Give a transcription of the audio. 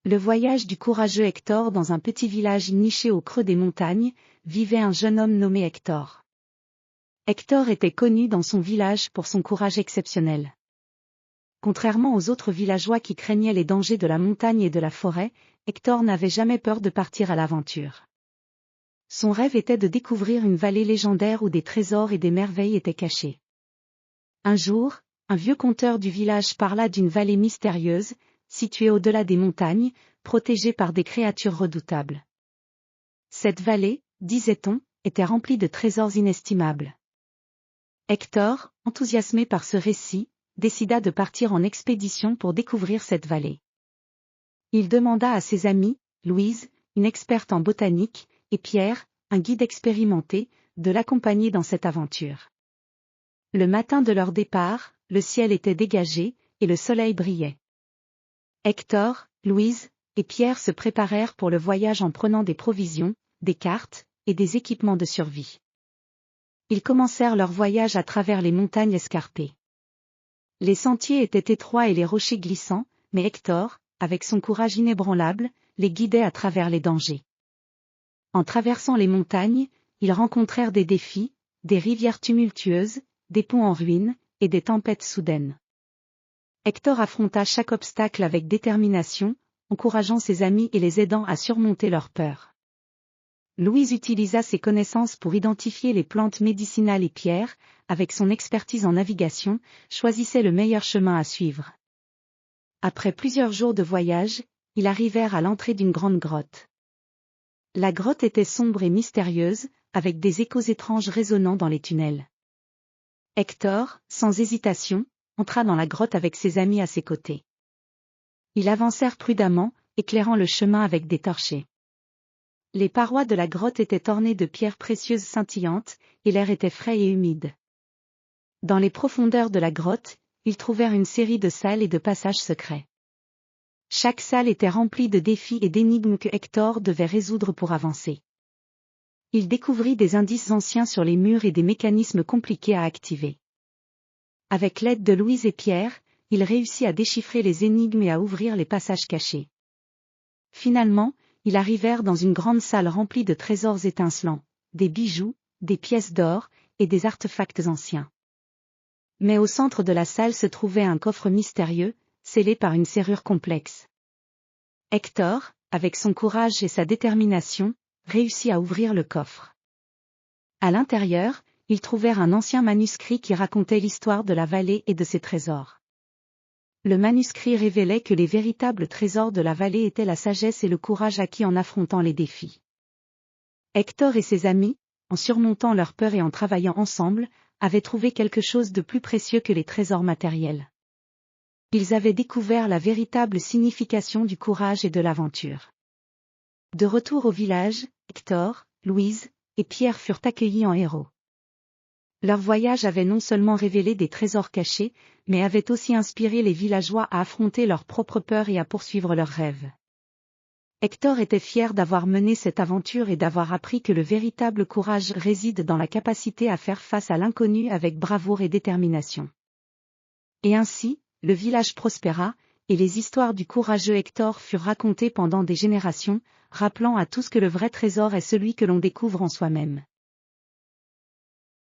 Le voyage du courageux Hector. Dans un petit village niché au creux des montagnes, vivait un jeune homme nommé Hector. Hector était connu dans son village pour son courage exceptionnel. Contrairement aux autres villageois qui craignaient les dangers de la montagne et de la forêt, Hector n'avait jamais peur de partir à l'aventure. Son rêve était de découvrir une vallée légendaire où des trésors et des merveilles étaient cachés. Un jour, un vieux conteur du village parla d'une vallée mystérieuse, située au-delà des montagnes, protégée par des créatures redoutables. Cette vallée, disait-on, était remplie de trésors inestimables. Hector, enthousiasmé par ce récit, décida de partir en expédition pour découvrir cette vallée. Il demanda à ses amis, Louise, une experte en botanique, et Pierre, un guide expérimenté, de l'accompagner dans cette aventure. Le matin de leur départ, le ciel était dégagé, et le soleil brillait. Hector, Louise, et Pierre se préparèrent pour le voyage en prenant des provisions, des cartes, et des équipements de survie. Ils commencèrent leur voyage à travers les montagnes escarpées. Les sentiers étaient étroits et les rochers glissants, mais Hector, avec son courage inébranlable, les guidait à travers les dangers. En traversant les montagnes, ils rencontrèrent des défis, des rivières tumultueuses, des ponts en ruine, et des tempêtes soudaines. Hector affronta chaque obstacle avec détermination, encourageant ses amis et les aidant à surmonter leur peur. Louise utilisa ses connaissances pour identifier les plantes médicinales et Pierre, avec son expertise en navigation, choisissait le meilleur chemin à suivre. Après plusieurs jours de voyage, ils arrivèrent à l'entrée d'une grande grotte. La grotte était sombre et mystérieuse, avec des échos étranges résonnant dans les tunnels. Hector, sans hésitation, entra dans la grotte avec ses amis à ses côtés. Ils avancèrent prudemment, éclairant le chemin avec des torchets. Les parois de la grotte étaient ornées de pierres précieuses scintillantes, et l'air était frais et humide. Dans les profondeurs de la grotte, ils trouvèrent une série de salles et de passages secrets. Chaque salle était remplie de défis et d'énigmes que Hector devait résoudre pour avancer. Il découvrit des indices anciens sur les murs et des mécanismes compliqués à activer. Avec l'aide de Louise et Pierre, il réussit à déchiffrer les énigmes et à ouvrir les passages cachés. Finalement, ils arrivèrent dans une grande salle remplie de trésors étincelants, des bijoux, des pièces d'or, et des artefacts anciens. Mais au centre de la salle se trouvait un coffre mystérieux, scellé par une serrure complexe. Hector, avec son courage et sa détermination, réussit à ouvrir le coffre. À l'intérieur, ils trouvèrent un ancien manuscrit qui racontait l'histoire de la vallée et de ses trésors. Le manuscrit révélait que les véritables trésors de la vallée étaient la sagesse et le courage acquis en affrontant les défis. Hector et ses amis, en surmontant leur peur et en travaillant ensemble, avaient trouvé quelque chose de plus précieux que les trésors matériels. Ils avaient découvert la véritable signification du courage et de l'aventure. De retour au village, Hector, Louise et Pierre furent accueillis en héros. Leur voyage avait non seulement révélé des trésors cachés, mais avait aussi inspiré les villageois à affronter leurs propres peurs et à poursuivre leurs rêves. Hector était fier d'avoir mené cette aventure et d'avoir appris que le véritable courage réside dans la capacité à faire face à l'inconnu avec bravoure et détermination. Et ainsi, le village prospéra, et les histoires du courageux Hector furent racontées pendant des générations, rappelant à tous que le vrai trésor est celui que l'on découvre en soi-même.